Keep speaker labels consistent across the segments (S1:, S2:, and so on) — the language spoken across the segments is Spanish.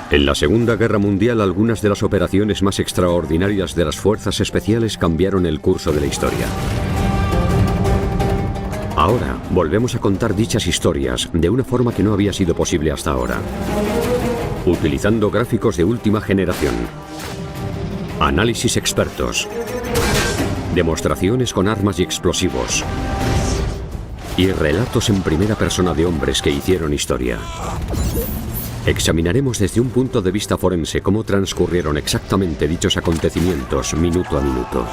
S1: En la Segunda Guerra Mundial, algunas de las operaciones más extraordinarias de las fuerzas especiales cambiaron el curso de la historia. Ahora, volvemos a contar dichas historias de una forma que no había sido posible hasta ahora. Utilizando gráficos de última generación, análisis expertos, demostraciones con armas y explosivos, y relatos en primera persona de hombres que hicieron historia. Examinaremos desde un punto de vista forense cómo transcurrieron exactamente dichos acontecimientos minuto a minuto.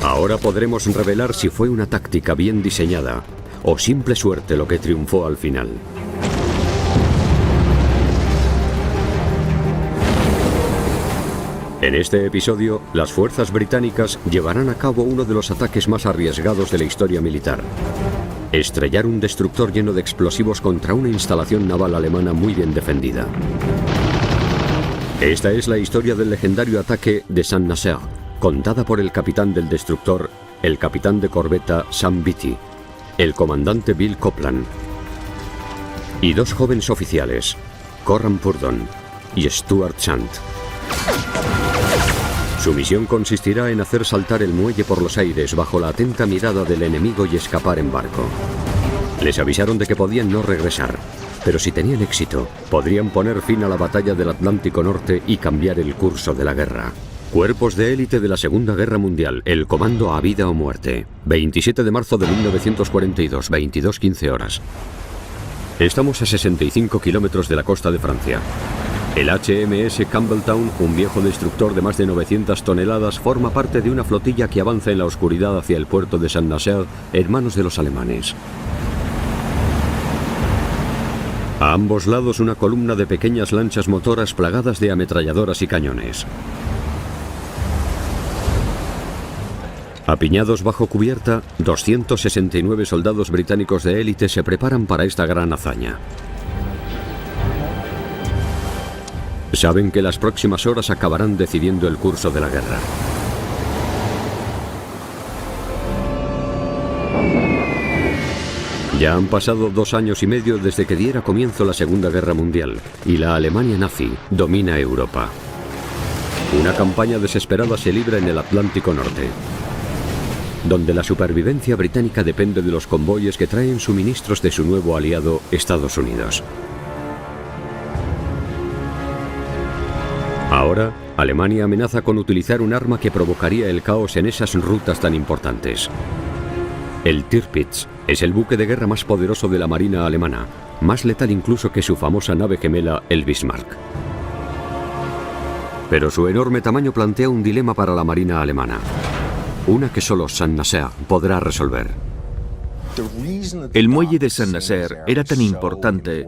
S1: Ahora podremos revelar si fue una táctica bien diseñada o simple suerte lo que triunfó al final. En este episodio, las fuerzas británicas llevarán a cabo uno de los ataques más arriesgados de la historia militar. Estrellar un destructor lleno de explosivos contra una instalación naval alemana muy bien defendida. Esta es la historia del legendario ataque de Saint-Nazaire, contada por el capitán del destructor, el capitán de corbeta Sam Beatty, el comandante Bill Copeland, y dos jóvenes oficiales, Coram Purdon y Stuart Chant. Su misión consistirá en hacer saltar el muelle por los aires bajo la atenta mirada del enemigo y escapar en barco. Les avisaron de que podían no regresar, pero si tenían éxito, podrían poner fin a la batalla del Atlántico Norte y cambiar el curso de la guerra. Cuerpos de élite de la Segunda Guerra Mundial, el comando a vida o muerte. 27 de marzo de 1942, 22:15 horas. Estamos a 65 kilómetros de la costa de Francia. El HMS Campbelltown, un viejo destructor de más de 900 toneladas, forma parte de una flotilla que avanza en la oscuridad hacia el puerto de Saint-Nazaire en manos de los alemanes. A ambos lados una columna de pequeñas lanchas motoras plagadas de ametralladoras y cañones. Apiñados bajo cubierta, 269 soldados británicos de élite se preparan para esta gran hazaña. Saben que las próximas horas acabarán decidiendo el curso de la guerra. Ya han pasado 2 años y medio desde que diera comienzo la Segunda Guerra Mundial y la Alemania nazi domina Europa. Una campaña desesperada se libra en el Atlántico Norte, donde la supervivencia británica depende de los convoyes que traen suministros de su nuevo aliado, Estados Unidos. Ahora, Alemania amenaza con utilizar un arma que provocaría el caos en esas rutas tan importantes. El Tirpitz es el buque de guerra más poderoso de la marina alemana, más letal incluso que su famosa nave gemela, el Bismarck. Pero su enorme tamaño plantea un dilema para la marina alemana, una que solo Saint-Nazaire podrá resolver.
S2: El muelle de Saint-Nazaire era tan importante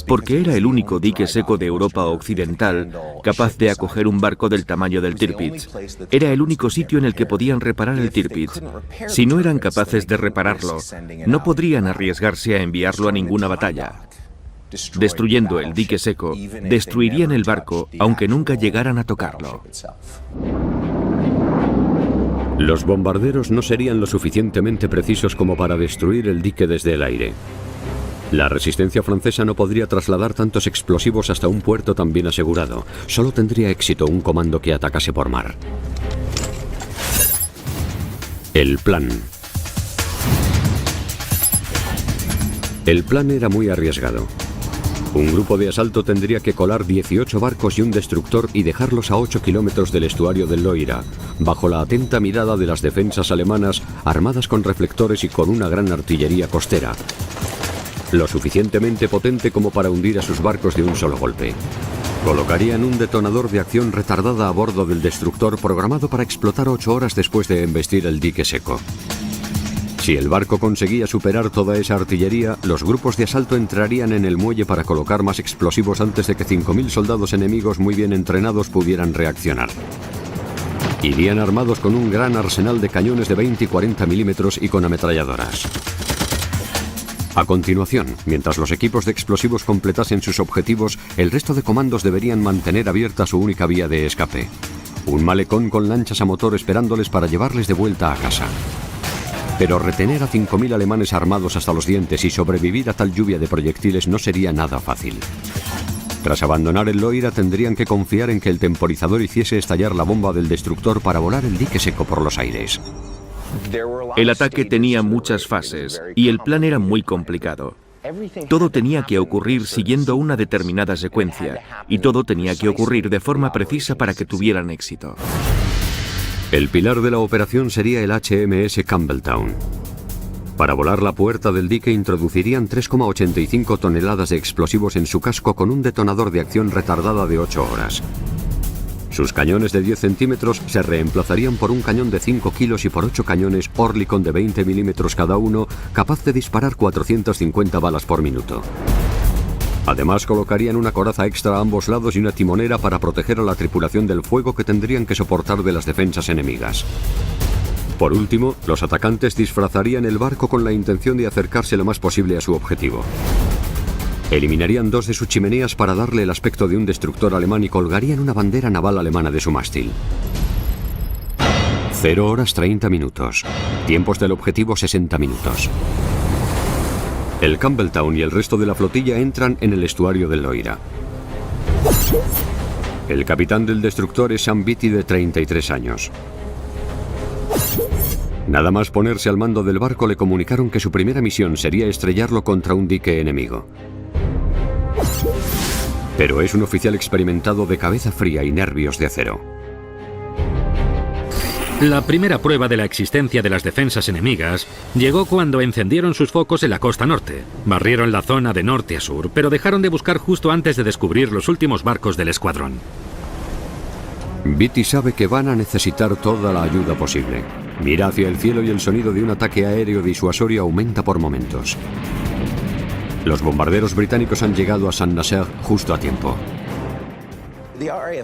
S2: porque era el único dique seco de Europa Occidental capaz de acoger un barco del tamaño del Tirpitz. Era el único sitio en el que podían reparar el Tirpitz. Si no eran capaces de repararlo, no podrían arriesgarse a enviarlo a ninguna batalla. Destruyendo el dique seco, destruirían el barco, aunque nunca llegaran a tocarlo.
S1: Los bombarderos no serían lo suficientemente precisos como para destruir el dique desde el aire. La resistencia francesa no podría trasladar tantos explosivos hasta un puerto tan bien asegurado. Solo tendría éxito un comando que atacase por mar. El plan. El plan era muy arriesgado. Un grupo de asalto tendría que colar 18 barcos y un destructor y dejarlos a 8 kilómetros del estuario del Loira, bajo la atenta mirada de las defensas alemanas, armadas con reflectores y con una gran artillería costera, lo suficientemente potente como para hundir a sus barcos de un solo golpe. Colocarían un detonador de acción retardada a bordo del destructor programado para explotar 8 horas después de embestir el dique seco. Si el barco conseguía superar toda esa artillería, los grupos de asalto entrarían en el muelle para colocar más explosivos antes de que 5.000 soldados enemigos muy bien entrenados pudieran reaccionar. Irían armados con un gran arsenal de cañones de 20 y 40 milímetros y con ametralladoras. A continuación, mientras los equipos de explosivos completasen sus objetivos, el resto de comandos deberían mantener abierta su única vía de escape: un malecón con lanchas a motor esperándoles para llevarles de vuelta a casa. Pero retener a 5.000 alemanes armados hasta los dientes y sobrevivir a tal lluvia de proyectiles no sería nada fácil. Tras abandonar el Loira tendrían que confiar en que el temporizador hiciese estallar la bomba del destructor para volar el dique seco por los aires.
S2: El ataque tenía muchas fases y el plan era muy complicado. Todo tenía que ocurrir siguiendo una determinada secuencia y todo tenía que ocurrir de forma precisa para que tuvieran éxito.
S1: El pilar de la operación sería el HMS Campbelltown. Para volar la puerta del dique introducirían 3,85 toneladas de explosivos en su casco con un detonador de acción retardada de 8 horas. Sus cañones de 10 centímetros se reemplazarían por un cañón de 5 kilos y por 8 cañones Oerlikon de 20 milímetros cada uno, capaz de disparar 450 balas por minuto. Además, colocarían una coraza extra a ambos lados y una timonera para proteger a la tripulación del fuego que tendrían que soportar de las defensas enemigas. Por último, los atacantes disfrazarían el barco con la intención de acercarse lo más posible a su objetivo. Eliminarían 2 de sus chimeneas para darle el aspecto de un destructor alemán y colgarían una bandera naval alemana de su mástil. 0 horas 30 minutos. Tiempos del objetivo 60 minutos. El Campbelltown y el resto de la flotilla entran en el estuario del Loira. El capitán del destructor es Sam Beatty, de 33 años. Nada más ponerse al mando del barco le comunicaron que su primera misión sería estrellarlo contra un dique enemigo. Pero es un oficial experimentado de cabeza fría y nervios de acero.
S3: La primera prueba de la existencia de las defensas enemigas llegó cuando encendieron sus focos en la costa norte. Barrieron la zona de norte a sur, pero dejaron de buscar justo antes de descubrir los últimos barcos del escuadrón.
S1: Beatty sabe que van a necesitar toda la ayuda posible. Mira hacia el cielo y el sonido de un ataque aéreo disuasorio aumenta por momentos. Los bombarderos británicos han llegado a Saint-Nazaire justo a tiempo.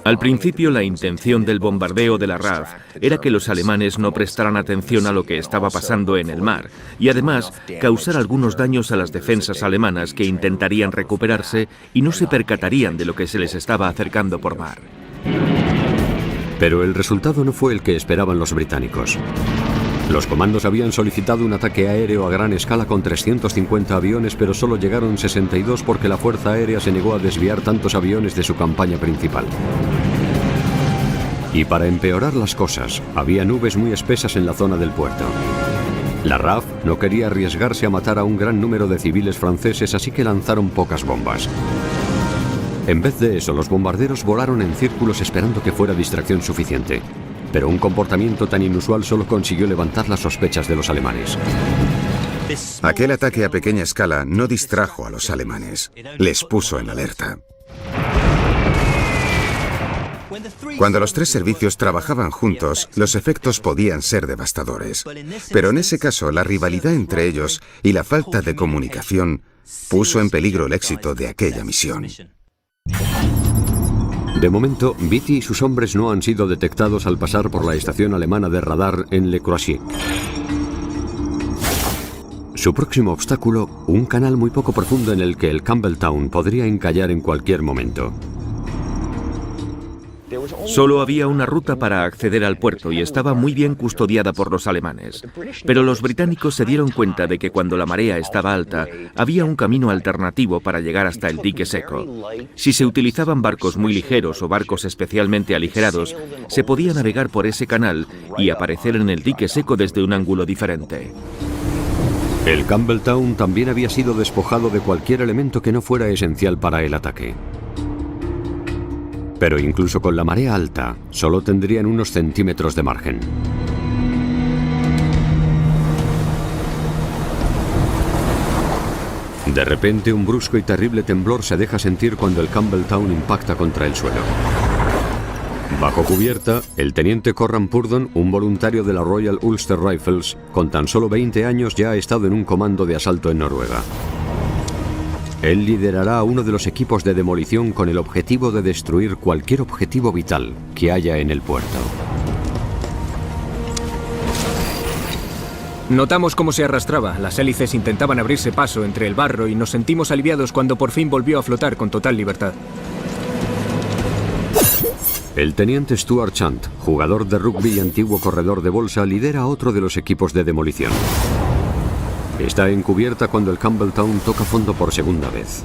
S2: Al principio, la intención del bombardeo de la RAF era que los alemanes no prestaran atención a lo que estaba pasando en el mar y además causar algunos daños a las defensas alemanas que intentarían recuperarse y no se percatarían de lo que se les estaba acercando por mar.
S1: Pero el resultado no fue el que esperaban los británicos. Los comandos habían solicitado un ataque aéreo a gran escala con 350 aviones, pero solo llegaron 62 porque la Fuerza Aérea se negó a desviar tantos aviones de su campaña principal. Y para empeorar las cosas, había nubes muy espesas en la zona del puerto. La RAF no quería arriesgarse a matar a un gran número de civiles franceses, así que lanzaron pocas bombas. En vez de eso, los bombarderos volaron en círculos esperando que fuera distracción suficiente. Pero un comportamiento tan inusual solo consiguió levantar las sospechas de los alemanes.
S4: Aquel ataque a pequeña escala no distrajo a los alemanes, les puso en alerta. Cuando los 3 servicios trabajaban juntos, los efectos podían ser devastadores. Pero en ese caso, la rivalidad entre ellos y la falta de comunicación puso en peligro el éxito de aquella misión.
S1: De momento, Beatty y sus hombres no han sido detectados al pasar por la estación alemana de radar en Le Croisic. Su próximo obstáculo, un canal muy poco profundo en el que el Campbelltown podría encallar en cualquier momento.
S2: Solo había una ruta para acceder al puerto y estaba muy bien custodiada por los alemanes. Pero los británicos se dieron cuenta de que cuando la marea estaba alta, había un camino alternativo para llegar hasta el dique seco. Si se utilizaban barcos muy ligeros o barcos especialmente aligerados, se podía navegar por ese canal y aparecer en el dique seco desde un ángulo diferente.
S1: El Campbelltown también había sido despojado de cualquier elemento que no fuera esencial para el ataque. Pero incluso con la marea alta, solo tendrían unos centímetros de margen. De repente, un brusco y terrible temblor se deja sentir cuando el Campbelltown impacta contra el suelo. Bajo cubierta, el teniente Corran Purdon, un voluntario de la Royal Ulster Rifles, con tan solo 20 años ya ha estado en un comando de asalto en Noruega. Él liderará a uno de los equipos de demolición con el objetivo de destruir cualquier objetivo vital que haya en el puerto.
S5: Notamos cómo se arrastraba, las hélices intentaban abrirse paso entre el barro y nos sentimos aliviados cuando por fin volvió a flotar con total libertad.
S1: El teniente Stuart Chant, jugador de rugby y antiguo corredor de bolsa, lidera a otro de los equipos de demolición. Está en cubierta cuando el Campbelltown toca fondo por segunda vez.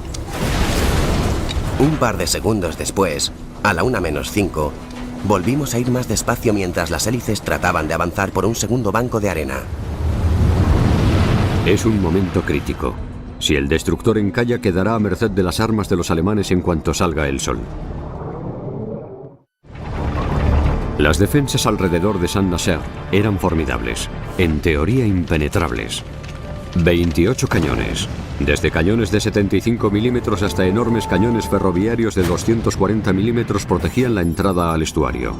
S6: Un par de segundos después, a la 1:05, volvimos a ir más despacio mientras las hélices trataban de avanzar por un segundo banco de arena.
S1: Es un momento crítico. Si el destructor encalla, quedará a merced de las armas de los alemanes en cuanto salga el sol. Las defensas alrededor de Saint-Nazaire eran formidables, en teoría impenetrables. 28 cañones, desde cañones de 75 milímetros hasta enormes cañones ferroviarios de 240 milímetros protegían la entrada al estuario.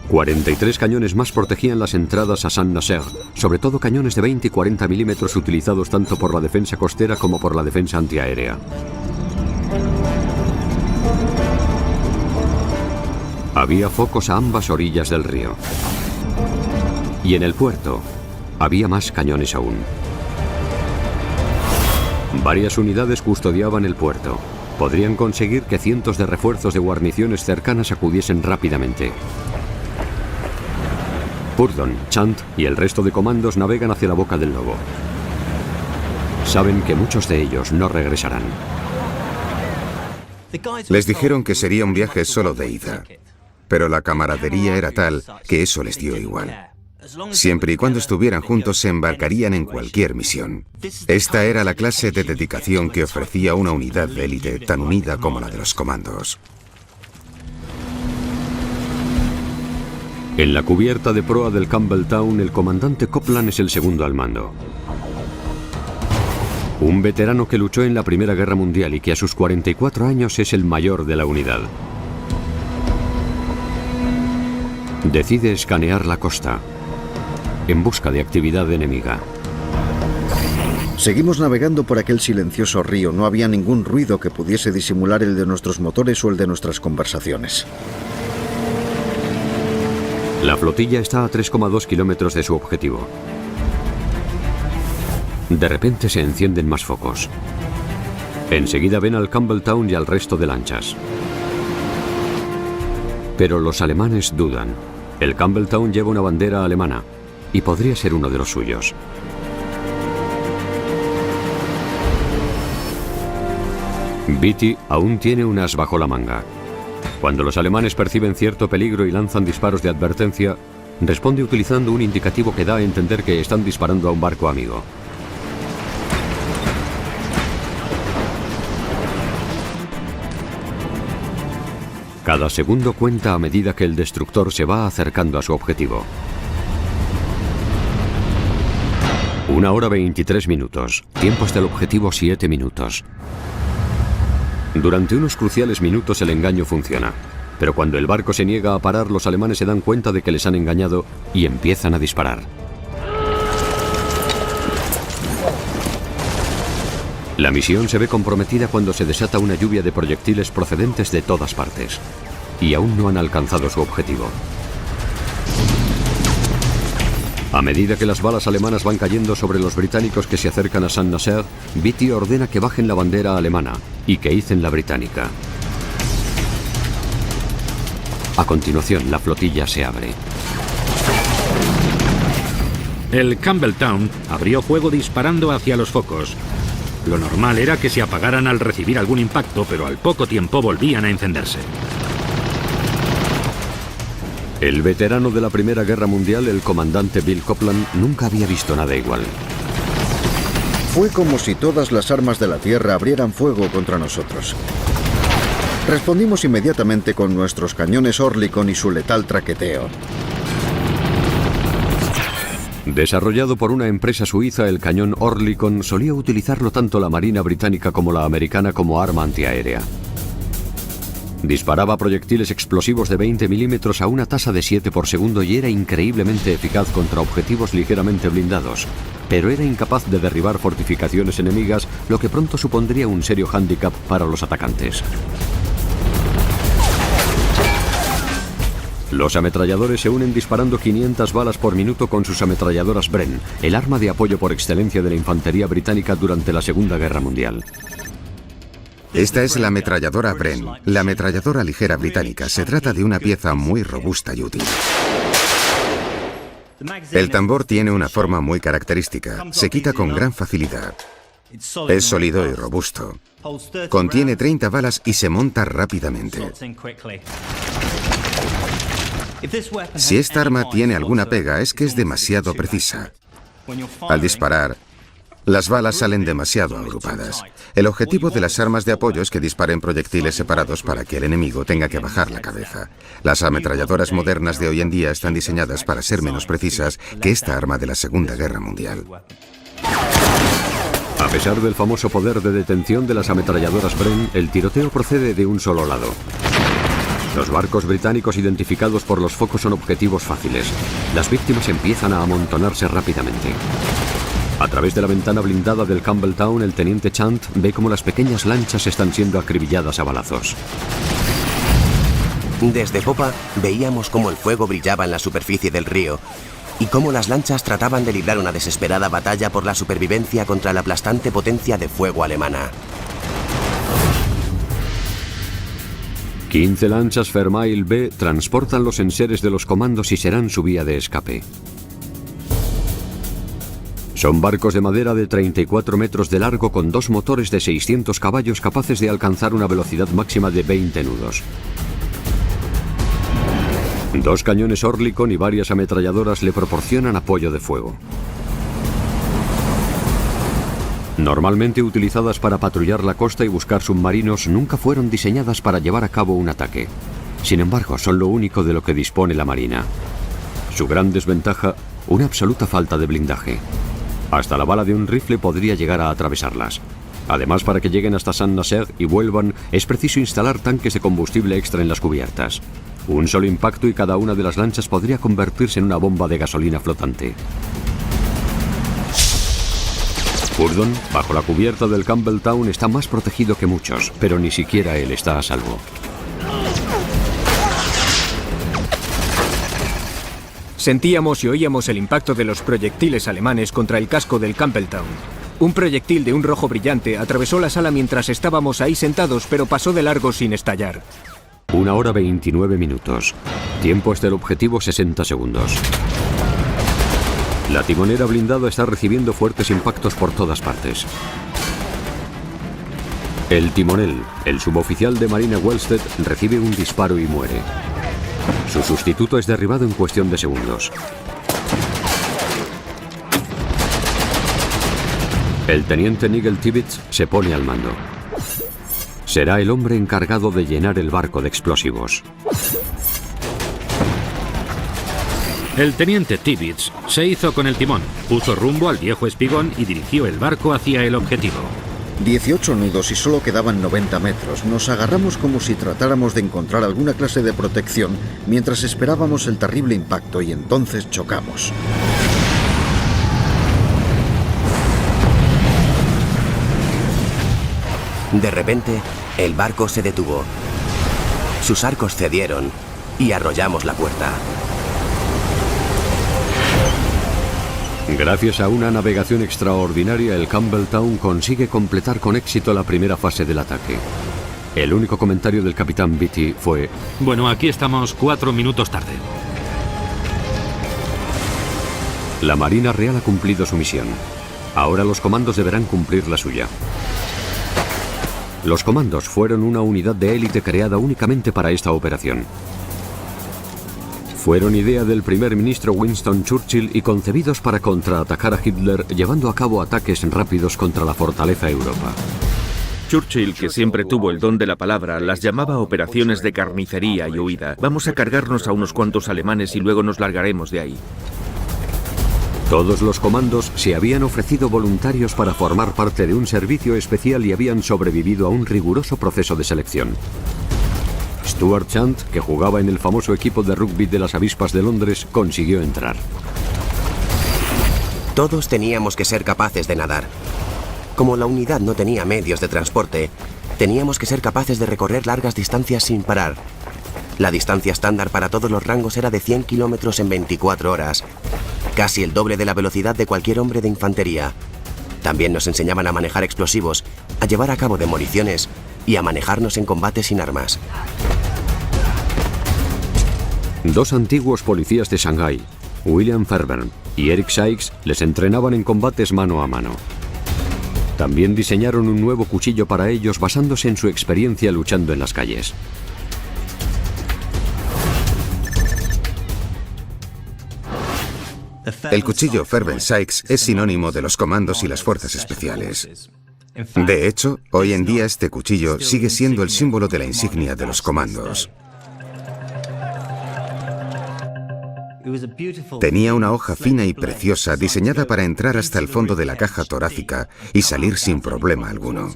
S1: 43 cañones más protegían las entradas a Saint-Nazaire, sobre todo cañones de 20 y 40 milímetros utilizados tanto por la defensa costera como por la defensa antiaérea. Había focos a ambas orillas del río. Y en el puerto había más cañones aún. Varias unidades custodiaban el puerto. Podrían conseguir que cientos de refuerzos de guarniciones cercanas acudiesen rápidamente. Purdon, Chant y el resto de comandos navegan hacia la boca del lobo. Saben que muchos de ellos no regresarán.
S4: Les dijeron que sería un viaje solo de ida, pero la camaradería era tal que eso les dio igual. Siempre y cuando estuvieran juntos se embarcarían en cualquier misión. Esta era la clase de dedicación que ofrecía una unidad de élite tan unida como la de los comandos.
S1: En la cubierta de proa del Campbelltown, el comandante Copland es el segundo al mando. Un veterano que luchó en la Primera Guerra Mundial y que a sus 44 años es el mayor de la unidad. Decide escanear la costa en busca de actividad enemiga.
S7: Seguimos navegando por aquel silencioso río. No había ningún ruido que pudiese disimular el de nuestros motores o el de nuestras conversaciones.
S1: La flotilla está a 3,2 kilómetros de su objetivo. De repente se encienden más focos. Enseguida ven al Campbelltown y al resto de lanchas. Pero los alemanes dudan. El Campbelltown lleva una bandera alemana y podría ser uno de los suyos. Beatty aún tiene un as bajo la manga. Cuando los alemanes perciben cierto peligro y lanzan disparos de advertencia, responde utilizando un indicativo que da a entender que están disparando a un barco amigo. Cada segundo cuenta a medida que el destructor se va acercando a su objetivo. 1 hora 23 minutos. Tiempo hasta el objetivo 7 minutos. Durante unos cruciales minutos el engaño funciona, pero cuando el barco se niega a parar, los alemanes se dan cuenta de que les han engañado y empiezan a disparar. La misión se ve comprometida cuando se desata una lluvia de proyectiles procedentes de todas partes, y aún no han alcanzado su objetivo. A medida que las balas alemanas van cayendo sobre los británicos que se acercan a Saint-Nazaire, Beatty ordena que bajen la bandera alemana y que icen la británica. A continuación, la flotilla se abre.
S3: El Campbelltown abrió fuego disparando hacia los focos. Lo normal era que se apagaran al recibir algún impacto, pero al poco tiempo volvían a encenderse.
S1: El veterano de la Primera Guerra Mundial, el comandante Bill Copland, nunca había visto nada igual.
S7: Fue como si todas las armas de la tierra abrieran fuego contra nosotros. Respondimos inmediatamente con nuestros cañones Oerlikon y su letal traqueteo.
S1: Desarrollado por una empresa suiza, el cañón Oerlikon solía utilizarlo tanto la Marina británica como la americana como arma antiaérea. Disparaba proyectiles explosivos de 20 milímetros a una tasa de 7 por segundo y era increíblemente eficaz contra objetivos ligeramente blindados, pero era incapaz de derribar fortificaciones enemigas, lo que pronto supondría un serio hándicap para los atacantes. Los ametralladores se unen disparando 500 balas por minuto con sus ametralladoras Bren, el arma de apoyo por excelencia de la infantería británica durante la Segunda Guerra Mundial.
S4: Esta es la ametralladora Bren, la ametralladora ligera británica. Se trata de una pieza muy robusta y útil. El tambor tiene una forma muy característica. Se quita con gran facilidad. Es sólido y robusto. Contiene 30 balas y se monta rápidamente. Si esta arma tiene alguna pega es que es demasiado precisa. Al disparar, las balas salen demasiado agrupadas. El objetivo de las armas de apoyo es que disparen proyectiles separados para que el enemigo tenga que bajar la cabeza. Las ametralladoras modernas de hoy en día están diseñadas para ser menos precisas que esta arma de la Segunda Guerra Mundial.
S1: A pesar del famoso poder de detención de las ametralladoras Bren, el tiroteo procede de un solo lado. Los barcos británicos identificados por los focos son objetivos fáciles. Las víctimas empiezan a amontonarse rápidamente. A través de la ventana blindada del Campbelltown, el teniente Chant ve cómo las pequeñas lanchas están siendo acribilladas a balazos.
S6: Desde popa veíamos cómo el fuego brillaba en la superficie del río y cómo las lanchas trataban de librar una desesperada batalla por la supervivencia contra la aplastante potencia de fuego alemana.
S1: 15 lanchas Fairmile B transportan los enseres de los comandos y serán su vía de escape. Son barcos de madera de 34 metros de largo con 2 motores de 600 caballos capaces de alcanzar una velocidad máxima de 20 nudos. 2 cañones Oerlikon y varias ametralladoras le proporcionan apoyo de fuego. Normalmente utilizadas para patrullar la costa y buscar submarinos, nunca fueron diseñadas para llevar a cabo un ataque. Sin embargo, son lo único de lo que dispone la Marina. Su gran desventaja, una absoluta falta de blindaje. Hasta la bala de un rifle podría llegar a atravesarlas. Además, para que lleguen hasta Saint-Nazaire y vuelvan, es preciso instalar tanques de combustible extra en las cubiertas. Un solo impacto y cada una de las lanchas podría convertirse en una bomba de gasolina flotante. Hurdon, bajo la cubierta del Campbelltown, está más protegido que muchos, pero ni siquiera él está a salvo.
S5: Sentíamos y oíamos el impacto de los proyectiles alemanes contra el casco del Campbelltown. Un proyectil de un rojo brillante atravesó la sala mientras estábamos ahí sentados, pero pasó de largo sin estallar.
S1: 1 hora 29 minutos. Tiempo hasta el objetivo 60 segundos. La timonera blindada está recibiendo fuertes impactos por todas partes. El timonel, el suboficial de Marina Wellstead, recibe un disparo y muere. Su sustituto es derribado en cuestión de segundos. El teniente Nigel Tibbets se pone al mando. Será el hombre encargado de llenar el barco de explosivos.
S3: El teniente Tibbets se hizo con el timón, puso rumbo al viejo espigón y dirigió el barco hacia el objetivo.
S7: 18 nudos y solo quedaban 90 metros. Nos agarramos como si tratáramos de encontrar alguna clase de protección mientras esperábamos el terrible impacto y entonces chocamos.
S6: De repente, el barco se detuvo. Sus arcos cedieron y arrollamos la puerta.
S1: Gracias a una navegación extraordinaria, el Campbelltown consigue completar con éxito la primera fase del ataque. El único comentario del capitán Beatty fue:
S3: bueno, aquí estamos 4 minutos tarde.
S1: La Marina Real ha cumplido su misión. Ahora los comandos deberán cumplir la suya. Los comandos fueron una unidad de élite creada únicamente para esta operación. Fueron idea del primer ministro Winston Churchill y concebidos para contraatacar a Hitler, llevando a cabo ataques rápidos contra la fortaleza Europa.
S2: Churchill, que siempre tuvo el don de la palabra, las llamaba operaciones de carnicería y huida. Vamos a cargarnos a unos cuantos alemanes y luego nos largaremos de ahí.
S1: Todos los comandos se habían ofrecido voluntarios para formar parte de un servicio especial y habían sobrevivido a un riguroso proceso de selección. Stuart Chant, que jugaba en el famoso equipo de rugby de las Avispas de Londres, consiguió entrar.
S6: Todos teníamos que ser capaces de nadar. Como la unidad no tenía medios de transporte, teníamos que ser capaces de recorrer largas distancias sin parar. La distancia estándar para todos los rangos era de 100 kilómetros en 24 horas, casi el doble de la velocidad de cualquier hombre de infantería. También nos enseñaban a manejar explosivos, a llevar a cabo demoliciones y a manejarnos en combate sin armas.
S1: Dos antiguos policías de Shanghái, William Fairbairn y Eric Sykes, les entrenaban en combates mano a mano. También diseñaron un nuevo cuchillo para ellos basándose en su experiencia luchando en las calles.
S4: El cuchillo Fairbairn Sykes es sinónimo de los comandos y las fuerzas especiales. De hecho, hoy en día este cuchillo sigue siendo el símbolo de la insignia de los comandos. Tenía una hoja fina y preciosa diseñada para entrar hasta el fondo de la caja torácica y salir sin problema alguno.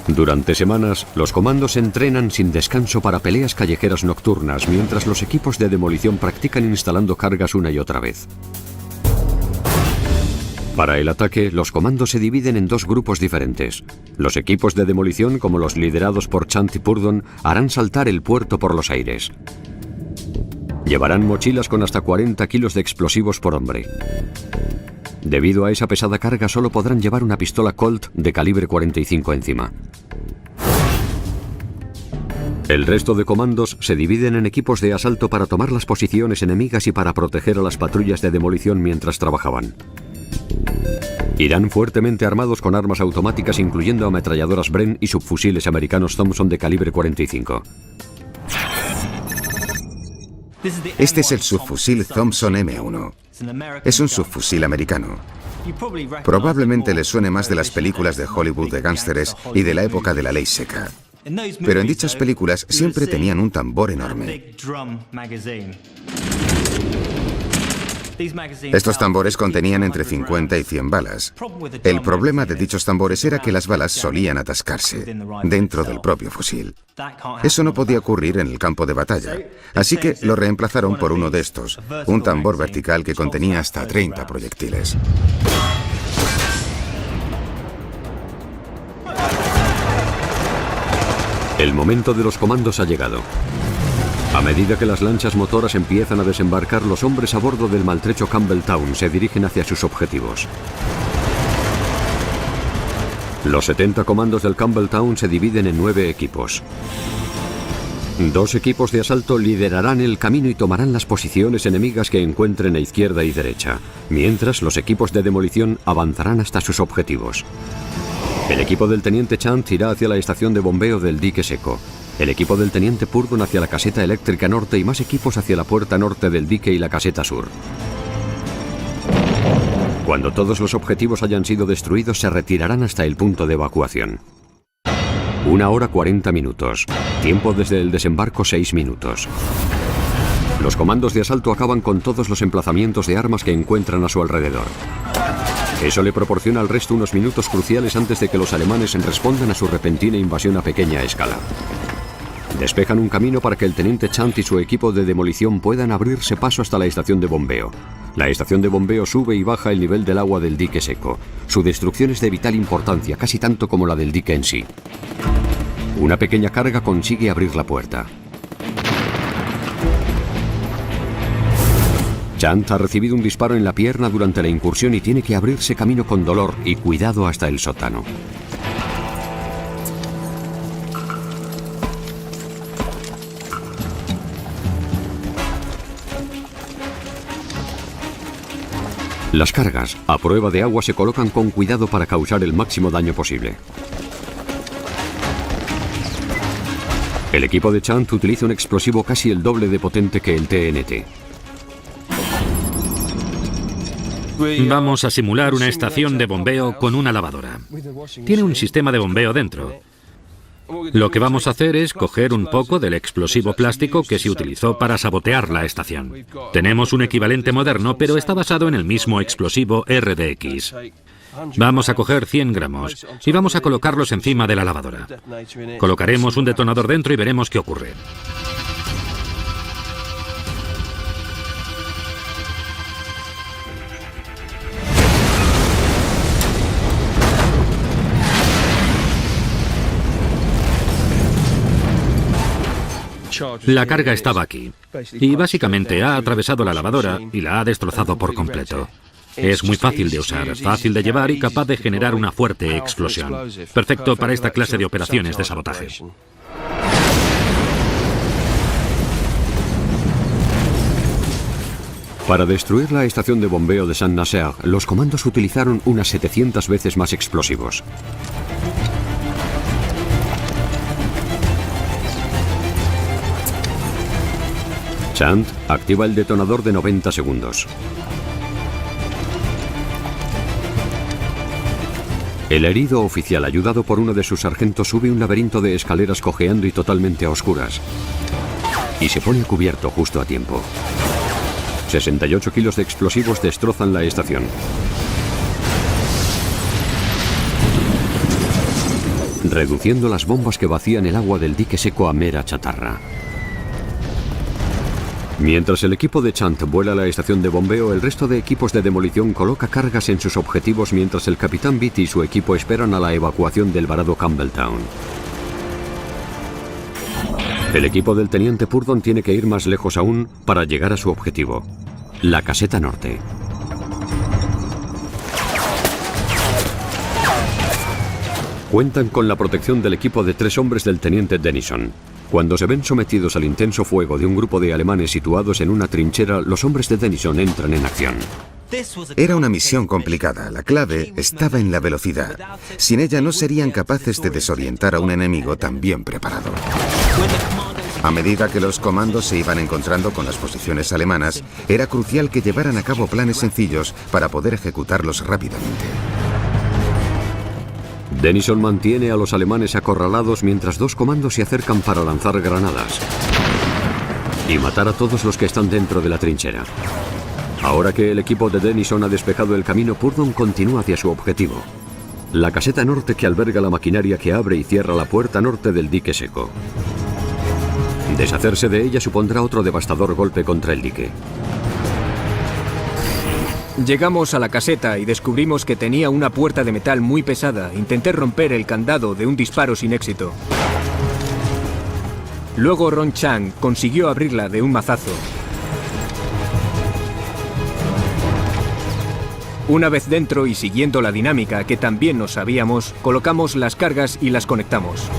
S1: Durante semanas, los comandos se entrenan sin descanso para peleas callejeras nocturnas, mientras los equipos de demolición practican instalando cargas una y otra vez. Para el ataque, los comandos se dividen en dos grupos diferentes. Los equipos de demolición, como los liderados por Chant y Purdon, harán saltar el puerto por los aires. Llevarán mochilas con hasta 40 kilos de explosivos por hombre. Debido a esa pesada carga, solo podrán llevar una pistola Colt de calibre 45 encima. El resto de comandos se dividen en equipos de asalto para tomar las posiciones enemigas y para proteger a las patrullas de demolición mientras trabajaban. Irán fuertemente armados con armas automáticas, incluyendo ametralladoras Bren y subfusiles americanos Thompson de calibre 45.
S4: Este es el subfusil Thompson M1. Es un subfusil americano. Probablemente les suene más de las películas de Hollywood de gángsteres y de la época de la ley seca. Pero en dichas películas siempre tenían un tambor enorme. Estos tambores contenían entre 50 y 100 balas. El problema de dichos tambores era que las balas solían atascarse dentro del propio fusil. Eso no podía ocurrir en el campo de batalla, así que lo reemplazaron por uno de estos, un tambor vertical que contenía hasta 30 proyectiles.
S1: El momento de los comandos ha llegado. A medida que las lanchas motoras empiezan a desembarcar, los hombres a bordo del maltrecho Campbelltown se dirigen hacia sus objetivos. Los 70 comandos del Campbelltown se dividen en 9 equipos. 2 equipos de asalto liderarán el camino y tomarán las posiciones enemigas que encuentren a izquierda y derecha, mientras los equipos de demolición avanzarán hasta sus objetivos. El equipo del teniente Chant irá hacia la estación de bombeo del dique seco. El equipo del teniente Purdon hacia la caseta eléctrica norte y más equipos hacia la puerta norte del dique y la caseta sur. Cuando todos los objetivos hayan sido destruidos, se retirarán hasta el punto de evacuación. 1 hora 40 minutos. Tiempo desde el desembarco 6 minutos. Los comandos de asalto acaban con todos los emplazamientos de armas que encuentran a su alrededor. Eso le proporciona al resto unos minutos cruciales antes de que los alemanes respondan a su repentina invasión a pequeña escala. Despejan un camino para que el teniente Chant y su equipo de demolición puedan abrirse paso hasta la estación de bombeo. La estación de bombeo sube y baja el nivel del agua del dique seco. Su destrucción es de vital importancia, casi tanto como la del dique en sí. Una pequeña carga consigue abrir la puerta. Chant ha recibido un disparo en la pierna durante la incursión y tiene que abrirse camino con dolor y cuidado hasta el sótano. Las cargas, a prueba de agua, se colocan con cuidado para causar el máximo daño posible. El equipo de Chant utiliza un explosivo casi el doble de potente que el TNT.
S3: Vamos a simular una estación de bombeo con una lavadora. Tiene un sistema de bombeo dentro. Lo que vamos a hacer es coger un poco del explosivo plástico que se utilizó para sabotear la estación. Tenemos un equivalente moderno, pero está basado en el mismo explosivo RDX. Vamos a coger 100 gramos y vamos a colocarlos encima de la lavadora. Colocaremos un detonador dentro y veremos qué ocurre. La carga estaba aquí y básicamente ha atravesado la lavadora y la ha destrozado por completo. Es muy fácil de usar, fácil de llevar y capaz de generar una fuerte explosión. Perfecto para esta clase de operaciones de sabotaje.
S1: Para destruir la estación de bombeo de Saint-Nazaire, los comandos utilizaron unas 700 veces más explosivos. Chant activa el detonador de 90 segundos. El herido oficial, ayudado por uno de sus sargentos, sube un laberinto de escaleras cojeando y totalmente a oscuras. Y se pone a cubierto justo a tiempo. 68 kilos de explosivos destrozan la estación. Reduciendo las bombas que vacían el agua del dique seco a mera chatarra. Mientras el equipo de Chant vuela a la estación de bombeo, el resto de equipos de demolición coloca cargas en sus objetivos mientras el capitán Beatty y su equipo esperan a la evacuación del varado Campbelltown. El equipo del teniente Purdon tiene que ir más lejos aún para llegar a su objetivo, la caseta norte. Cuentan con la protección del equipo de 3 hombres del teniente Denison. Cuando se ven sometidos al intenso fuego de un grupo de alemanes situados en una trinchera, los hombres de Denison entran en acción.
S4: Era una misión complicada. La clave estaba en la velocidad. Sin ella no serían capaces de desorientar a un enemigo tan bien preparado. A medida que los comandos se iban encontrando con las posiciones alemanas, era crucial que llevaran a cabo planes sencillos para poder ejecutarlos rápidamente.
S1: Denison mantiene a los alemanes acorralados mientras 2 comandos se acercan para lanzar granadas y matar a todos los que están dentro de la trinchera. Ahora que el equipo de Denison ha despejado el camino, Purdon continúa hacia su objetivo, la caseta norte que alberga la maquinaria que abre y cierra la puerta norte del dique seco. Deshacerse de ella supondrá otro devastador golpe contra el dique.
S5: Llegamos a la caseta y descubrimos que tenía una puerta de metal muy pesada. Intenté romper el candado de un disparo sin éxito. Luego Ron Chang consiguió abrirla de un mazazo. Una vez dentro y siguiendo la dinámica que también nos sabíamos, colocamos las cargas y las conectamos.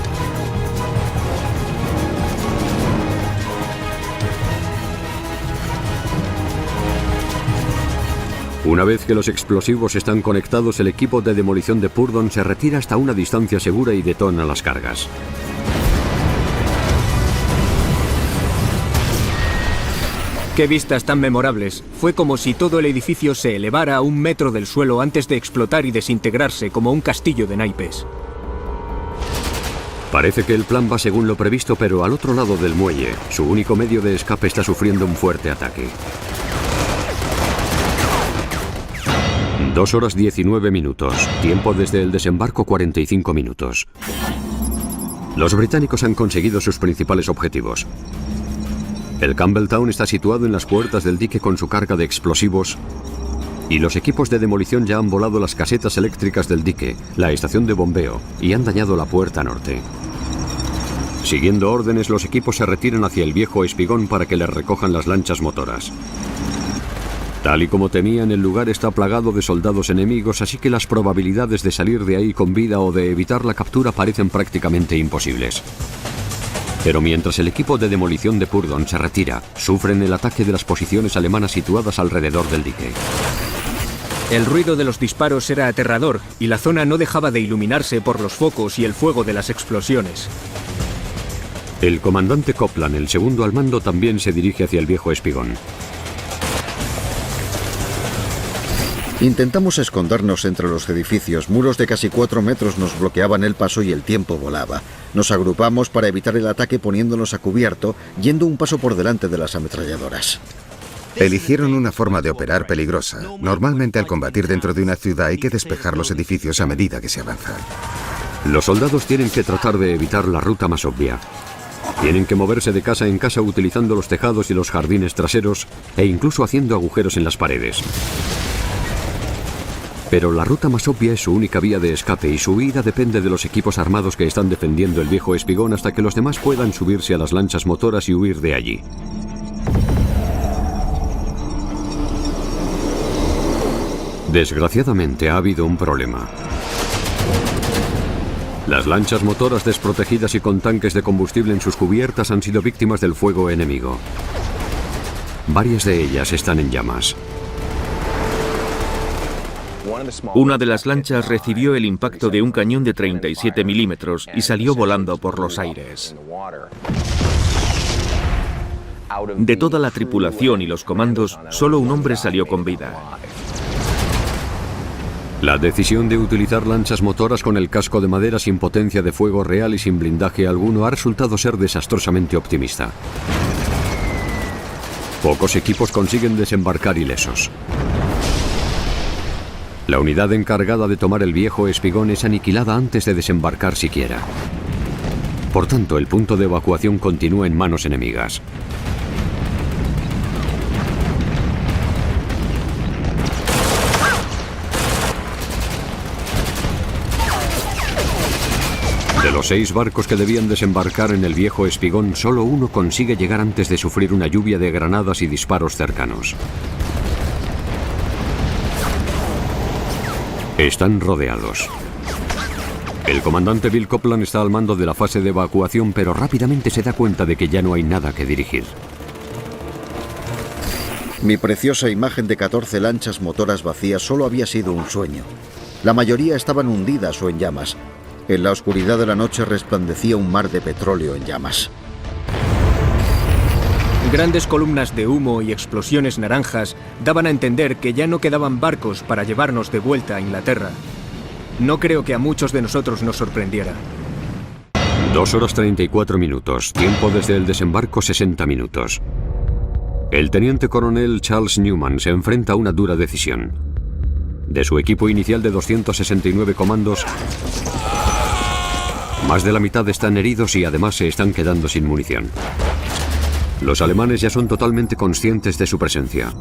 S1: Una vez que los explosivos están conectados, el equipo de demolición de Purdon se retira hasta una distancia segura y detona las cargas.
S5: ¡Qué vistas tan memorables! Fue como si todo el edificio se elevara a 1 metro del suelo antes de explotar y desintegrarse como un castillo de naipes.
S1: Parece que el plan va según lo previsto, pero al otro lado del muelle, su único medio de escape está sufriendo un fuerte ataque. 2 horas 19 minutos. Tiempo desde el desembarco 45 minutos. Los británicos han conseguido sus principales objetivos. El Campbelltown está situado en las puertas del dique con su carga de explosivos y los equipos de demolición ya han volado las casetas eléctricas del dique, la estación de bombeo y han dañado la puerta norte. Siguiendo órdenes, los equipos se retiran hacia el viejo espigón para que les recojan las lanchas motoras. Tal y como temían, el lugar está plagado de soldados enemigos, así que las probabilidades de salir de ahí con vida o de evitar la captura parecen prácticamente imposibles. Pero mientras el equipo de demolición de Purdon se retira, sufren el ataque de las posiciones alemanas situadas alrededor del dique.
S5: El ruido de los disparos era aterrador y la zona no dejaba de iluminarse por los focos y el fuego de las explosiones.
S1: El comandante Copland, el segundo al mando, también se dirige hacia el viejo espigón.
S7: Intentamos escondernos entre los edificios. Muros de casi 4 metros nos bloqueaban el paso y el tiempo volaba. Nos agrupamos para evitar el ataque poniéndonos a cubierto, yendo un paso por delante de las ametralladoras.
S4: Eligieron una forma de operar peligrosa. Normalmente al combatir dentro de una ciudad hay que despejar los edificios a medida que se avanza.
S1: Los soldados tienen que tratar de evitar la ruta más obvia. Tienen que moverse de casa en casa utilizando los tejados y los jardines traseros e incluso haciendo agujeros en las paredes. Pero la ruta más obvia es su única vía de escape y su huida depende de los equipos armados que están defendiendo el viejo espigón hasta que los demás puedan subirse a las lanchas motoras y huir de allí. Desgraciadamente ha habido un problema. Las lanchas motoras desprotegidas y con tanques de combustible en sus cubiertas han sido víctimas del fuego enemigo. Varias de ellas están en llamas.
S2: Una de las lanchas recibió el impacto de un cañón de 37 milímetros y salió volando por los aires. De toda la tripulación y los comandos, solo un hombre salió con vida.
S1: La decisión de utilizar lanchas motoras con el casco de madera sin potencia de fuego real y sin blindaje alguno ha resultado ser desastrosamente optimista. Pocos equipos consiguen desembarcar ilesos. La unidad encargada de tomar el viejo espigón es aniquilada antes de desembarcar siquiera. Por tanto, el punto de evacuación continúa en manos enemigas. De los 6 barcos que debían desembarcar en el viejo espigón, solo uno consigue llegar antes de sufrir una lluvia de granadas y disparos cercanos. Están rodeados. El comandante Bill Copeland está al mando de la fase de evacuación, pero rápidamente se da cuenta de que ya no hay nada que dirigir.
S7: Mi preciosa imagen de 14 lanchas motoras vacías solo había sido un sueño. La mayoría estaban hundidas o en llamas. En la oscuridad de la noche resplandecía un mar de petróleo en llamas.
S5: Grandes columnas de humo y explosiones naranjas daban a entender que ya no quedaban barcos para llevarnos de vuelta a Inglaterra. No creo que a muchos de nosotros nos sorprendiera.
S1: 2 horas 34 minutos, tiempo desde el desembarco 60 minutos. El teniente coronel Charles Newman se enfrenta a una dura decisión. De su equipo inicial de 269 comandos, más de la mitad están heridos y además se están quedando sin munición. Los alemanes ya son totalmente conscientes de su presencia.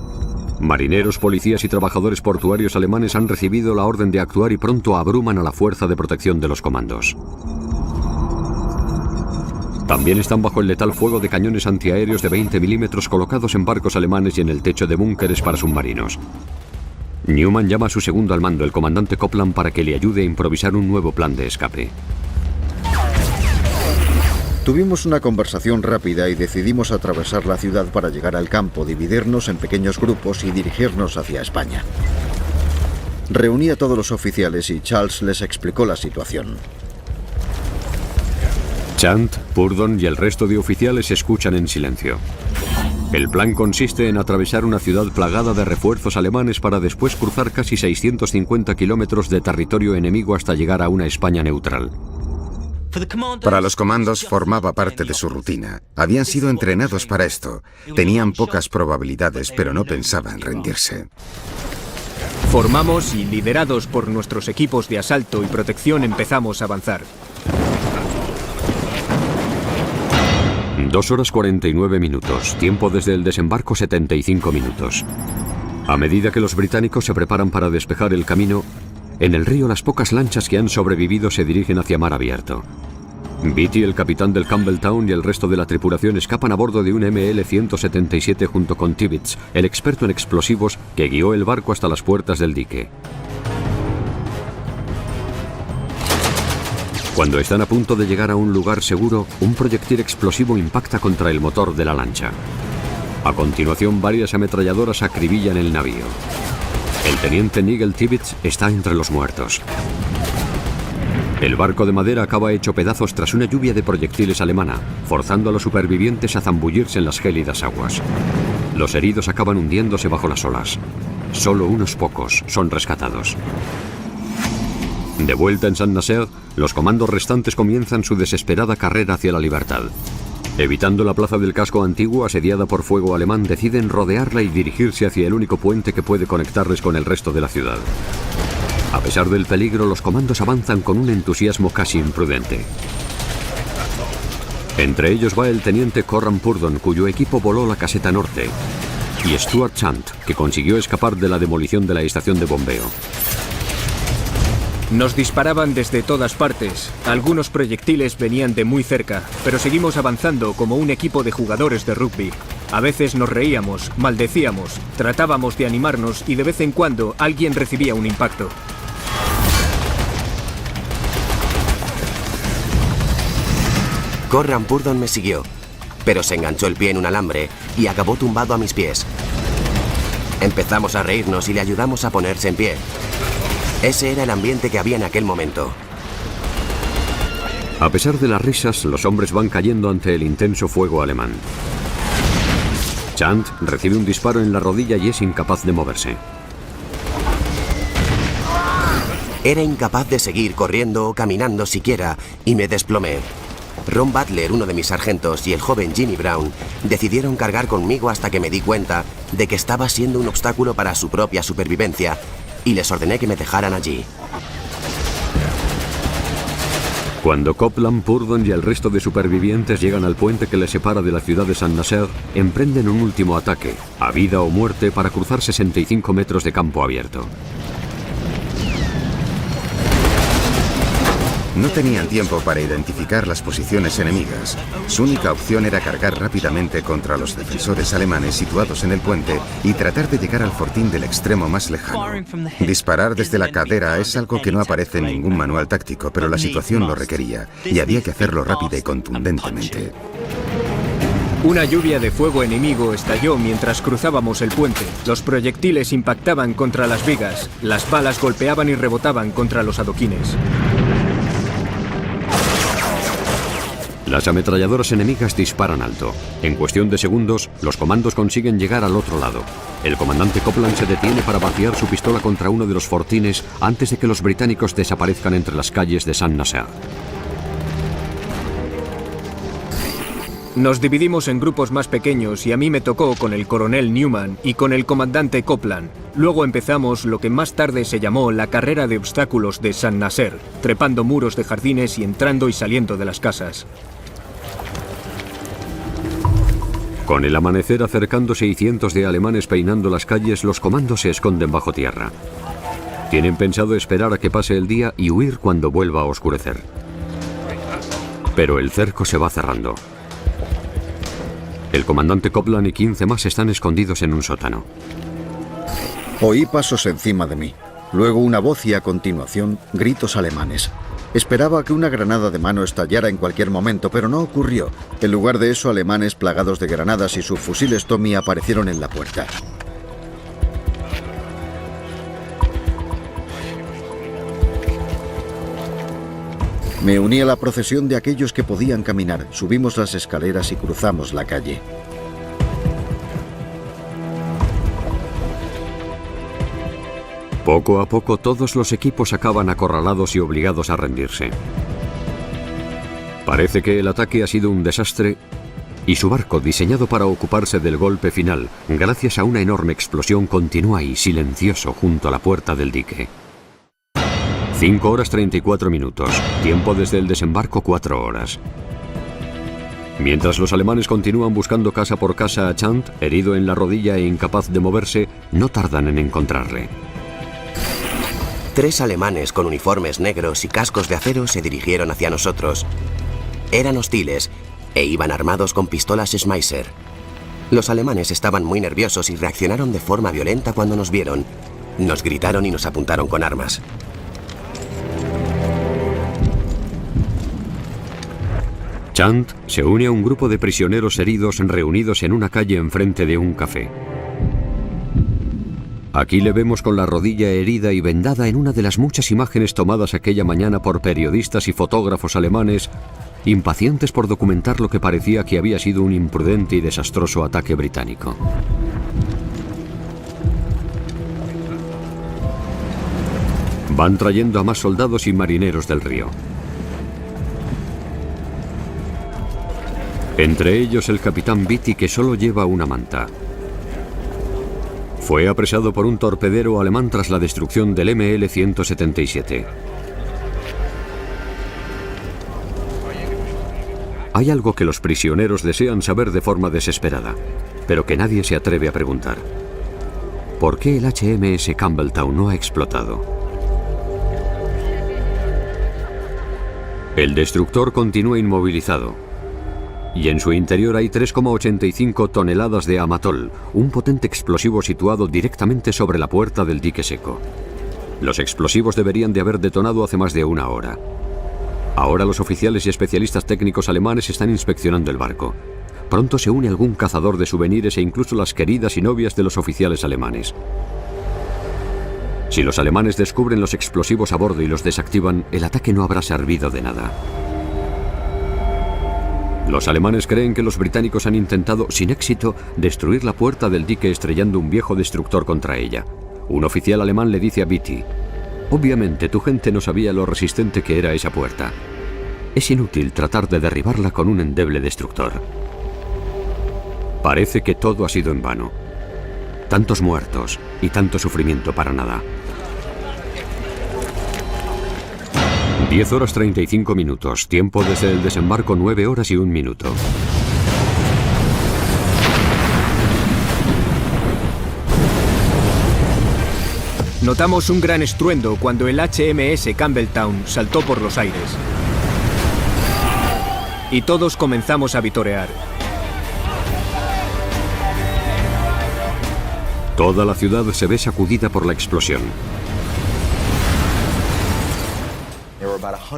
S1: Marineros, policías y trabajadores portuarios alemanes han recibido la orden de actuar y pronto abruman a la fuerza de protección de los comandos. También están bajo el letal fuego de cañones antiaéreos de 20 milímetros colocados en barcos alemanes y en el techo de búnkeres para submarinos. Newman llama a su segundo al mando, el comandante Copeland, para que le ayude a improvisar un nuevo plan de escape.
S7: Tuvimos una conversación rápida y decidimos atravesar la ciudad para llegar al campo, dividirnos en pequeños grupos y dirigirnos hacia España. Reuní a todos los oficiales y Charles les explicó la situación.
S1: Chant, Purdon y el resto de oficiales escuchan en silencio. El plan consiste en atravesar una ciudad plagada de refuerzos alemanes para después cruzar casi 650 kilómetros de territorio enemigo hasta llegar a una España neutral.
S4: Para los comandos formaba parte de su rutina. Habían sido entrenados para esto. Tenían pocas probabilidades, pero no pensaban rendirse.
S5: Formamos y, liderados por nuestros equipos de asalto y protección, empezamos a avanzar.
S1: 2 horas 49 minutos, tiempo desde el desembarco 75 minutos. A medida que los británicos se preparan para despejar el camino, en el río las pocas lanchas que han sobrevivido se dirigen hacia mar abierto. Beatty, el capitán del Campbelltown, y el resto de la tripulación escapan a bordo de un ML-177 junto con Tibbets, el experto en explosivos que guió el barco hasta las puertas del dique. Cuando están a punto de llegar a un lugar seguro, un proyectil explosivo impacta contra el motor de la lancha. A continuación, varias ametralladoras acribillan el navío. El teniente Nigel Tibbets está entre los muertos. El barco de madera acaba hecho pedazos tras una lluvia de proyectiles alemana, forzando a los supervivientes a zambullirse en las gélidas aguas. Los heridos acaban hundiéndose bajo las olas. Solo unos pocos son rescatados. De vuelta en Saint-Nazaire, los comandos restantes comienzan su desesperada carrera hacia la libertad. Evitando la plaza del casco antiguo asediada por fuego alemán, deciden rodearla y dirigirse hacia el único puente que puede conectarles con el resto de la ciudad. A pesar del peligro, los comandos avanzan con un entusiasmo casi imprudente. Entre ellos va el teniente Corran Purdon, cuyo equipo voló la caseta norte, y Stuart Chant, que consiguió escapar de la demolición de la estación de bombeo.
S5: Nos disparaban desde todas partes. Algunos proyectiles venían de muy cerca, pero seguimos avanzando como un equipo de jugadores de rugby. A veces nos reíamos, maldecíamos, tratábamos de animarnos y de vez en cuando alguien recibía un impacto.
S6: Corran Purdon me siguió, pero se enganchó el pie en un alambre y acabó tumbado a mis pies. Empezamos a reírnos y le ayudamos a ponerse en pie. Ese era el ambiente que había en aquel momento.
S1: A pesar de las risas, los hombres van cayendo ante el intenso fuego alemán. Chant recibe un disparo en la rodilla y es incapaz de moverse.
S6: Era incapaz de seguir corriendo o caminando siquiera y me desplomé. Ron Butler, uno de mis sargentos, y el joven Jimmy Brown decidieron cargar conmigo hasta que me di cuenta de que estaba siendo un obstáculo para su propia supervivencia y les ordené que me dejaran allí.
S1: Cuando Copeland, Purdon y el resto de supervivientes llegan al puente que les separa de la ciudad de Saint-Nazaire, emprenden un último ataque, a vida o muerte, para cruzar 65 metros de campo abierto.
S4: No tenían tiempo para identificar las posiciones enemigas. Su única opción era cargar rápidamente contra los defensores alemanes situados en el puente y tratar de llegar al fortín del extremo más lejano. Disparar desde la cadera es algo que no aparece en ningún manual táctico, pero la situación lo requería y había que hacerlo rápida y contundentemente.
S5: Una lluvia de fuego enemigo estalló mientras cruzábamos el puente. Los proyectiles impactaban contra las vigas, las balas golpeaban y rebotaban contra los adoquines.
S1: Las ametralladoras enemigas disparan alto. En cuestión de segundos, los comandos consiguen llegar al otro lado. El comandante Copeland se detiene para vaciar su pistola contra uno de los fortines antes de que los británicos desaparezcan entre las calles de Saint-Nazaire.
S5: Nos dividimos en grupos más pequeños y a mí me tocó con el coronel Newman y con el comandante Copeland. Luego empezamos lo que más tarde se llamó la carrera de obstáculos de Saint-Nazaire, trepando muros de jardines y entrando y saliendo de las casas.
S1: Con el amanecer acercándose y cientos de alemanes peinando las calles, los comandos se esconden bajo tierra. Tienen pensado esperar a que pase el día y huir cuando vuelva a oscurecer. Pero el cerco se va cerrando. El comandante Copeland y 15 más están escondidos en un sótano.
S7: Oí pasos encima de mí, luego una voz y a continuación gritos alemanes. Esperaba que una granada de mano estallara en cualquier momento, pero no ocurrió. En lugar de eso, alemanes plagados de granadas y subfusiles Tommy aparecieron en la puerta. Me uní a la procesión de aquellos que podían caminar. Subimos las escaleras y cruzamos la calle.
S1: Poco a poco todos los equipos acaban acorralados y obligados a rendirse. Parece que el ataque ha sido un desastre y su barco, diseñado para ocuparse del golpe final, gracias a una enorme explosión, continúa ahí silencioso junto a la puerta del dique. 5 horas 34 minutos, tiempo desde el desembarco 4 horas. Mientras los alemanes continúan buscando casa por casa a Chant, herido en la rodilla e incapaz de moverse, no tardan en encontrarle.
S6: 3 alemanes con uniformes negros y cascos de acero se dirigieron hacia nosotros. Eran hostiles e iban armados con pistolas Schmeisser. Los alemanes estaban muy nerviosos y reaccionaron de forma violenta cuando nos vieron. Nos gritaron y nos apuntaron con armas.
S1: Chant se une a un grupo de prisioneros heridos reunidos en una calle enfrente de un café. Aquí le vemos con la rodilla herida y vendada en una de las muchas imágenes tomadas aquella mañana por periodistas y fotógrafos alemanes, impacientes por documentar lo que parecía que había sido un imprudente y desastroso ataque británico. Van trayendo a más soldados y marineros del río. Entre ellos el capitán Beatty, que solo lleva una manta. Fue apresado por un torpedero alemán tras la destrucción del ML-177. Hay algo que los prisioneros desean saber de forma desesperada, pero que nadie se atreve a preguntar. ¿Por qué el HMS Campbelltown no ha explotado? El destructor continúa inmovilizado y en su interior hay 3,85 toneladas de amatol, un potente explosivo situado directamente sobre la puerta del dique seco. Los explosivos deberían de haber detonado hace más de una hora. Ahora los oficiales y especialistas técnicos alemanes están inspeccionando el barco. Pronto se une algún cazador de souvenirs e incluso las queridas y novias de los oficiales alemanes. Si los alemanes descubren los explosivos a bordo y los desactivan, el ataque no habrá servido de nada. Los alemanes creen que los británicos han intentado, sin éxito, destruir la puerta del dique estrellando un viejo destructor contra ella. Un oficial alemán le dice a Beatty: obviamente tu gente no sabía lo resistente que era esa puerta. Es inútil tratar de derribarla con un endeble destructor. Parece que todo ha sido en vano. Tantos muertos y tanto sufrimiento para nada. 10 horas 35 minutos, tiempo desde el desembarco 9 horas y 1 minuto.
S5: Notamos un gran estruendo cuando el HMS Campbelltown saltó por los aires. Y todos comenzamos a vitorear.
S1: Toda la ciudad se ve sacudida por la explosión.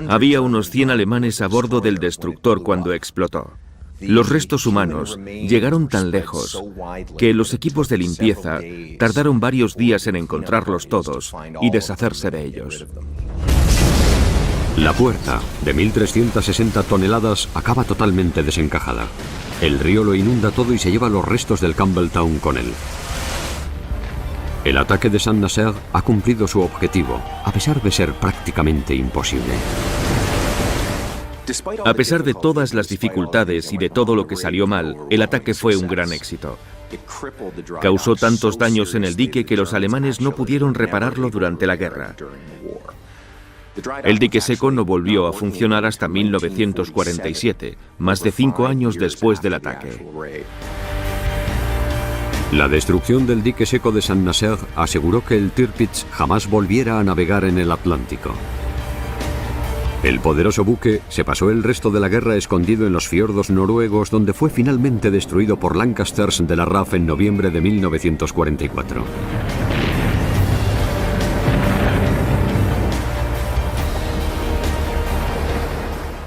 S2: Había unos 100 alemanes a bordo del destructor cuando explotó. Los restos humanos llegaron tan lejos que los equipos de limpieza tardaron varios días en encontrarlos todos y deshacerse de ellos.
S1: La puerta, de 1.360 toneladas, acaba totalmente desencajada. El río lo inunda todo y se lleva los restos del Campbelltown con él. El ataque de Saint-Nazaire ha cumplido su objetivo, a pesar de ser prácticamente imposible.
S2: A pesar de todas las dificultades y de todo lo que salió mal, el ataque fue un gran éxito. Causó tantos daños en el dique que los alemanes no pudieron repararlo durante la guerra. El dique seco no volvió a funcionar hasta 1947, más de 5 años después del ataque.
S1: La destrucción del dique seco de Saint-Nazaire aseguró que el Tirpitz jamás volviera a navegar en el Atlántico. El poderoso buque se pasó el resto de la guerra escondido en los fiordos noruegos, donde fue finalmente destruido por Lancasters de la RAF en noviembre de 1944.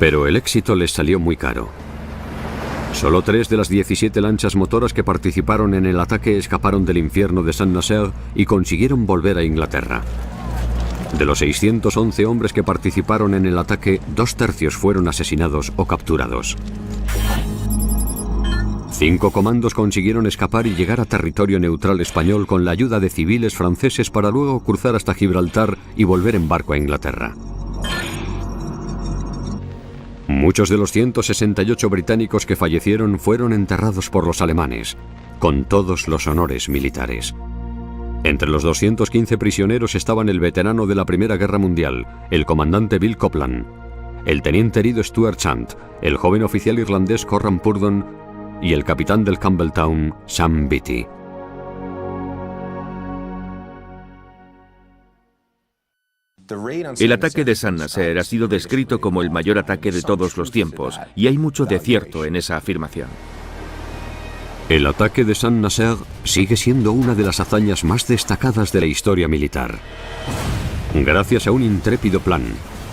S1: Pero el éxito les salió muy caro. Solo 3 de las 17 lanchas motoras que participaron en el ataque escaparon del infierno de Saint-Nazaire y consiguieron volver a Inglaterra. De los 611 hombres que participaron en el ataque, 2/3 fueron asesinados o capturados. 5 comandos consiguieron escapar y llegar a territorio neutral español con la ayuda de civiles franceses para luego cruzar hasta Gibraltar y volver en barco a Inglaterra. Muchos de los 168 británicos que fallecieron fueron enterrados por los alemanes, con todos los honores militares. Entre los 215 prisioneros estaban el veterano de la Primera Guerra Mundial, el comandante Bill Copland, el teniente herido Stuart Chant, el joven oficial irlandés Corran Purdon y el capitán del Campbelltown, Sam Beatty.
S2: El ataque de Saint-Nazaire ha sido descrito como el mayor ataque de todos los tiempos, y hay mucho de cierto en esa afirmación.
S1: El ataque de Saint-Nazaire sigue siendo una de las hazañas más destacadas de la historia militar. Gracias a un intrépido plan,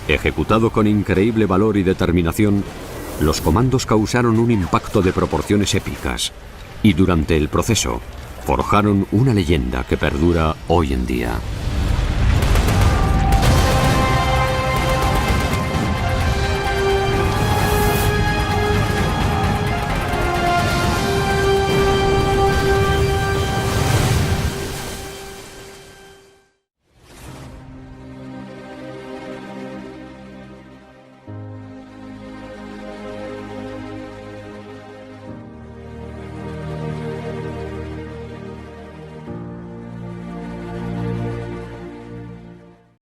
S1: ejecutado con increíble valor y determinación, los comandos causaron un impacto de proporciones épicas y durante el proceso forjaron una leyenda que perdura hoy en día.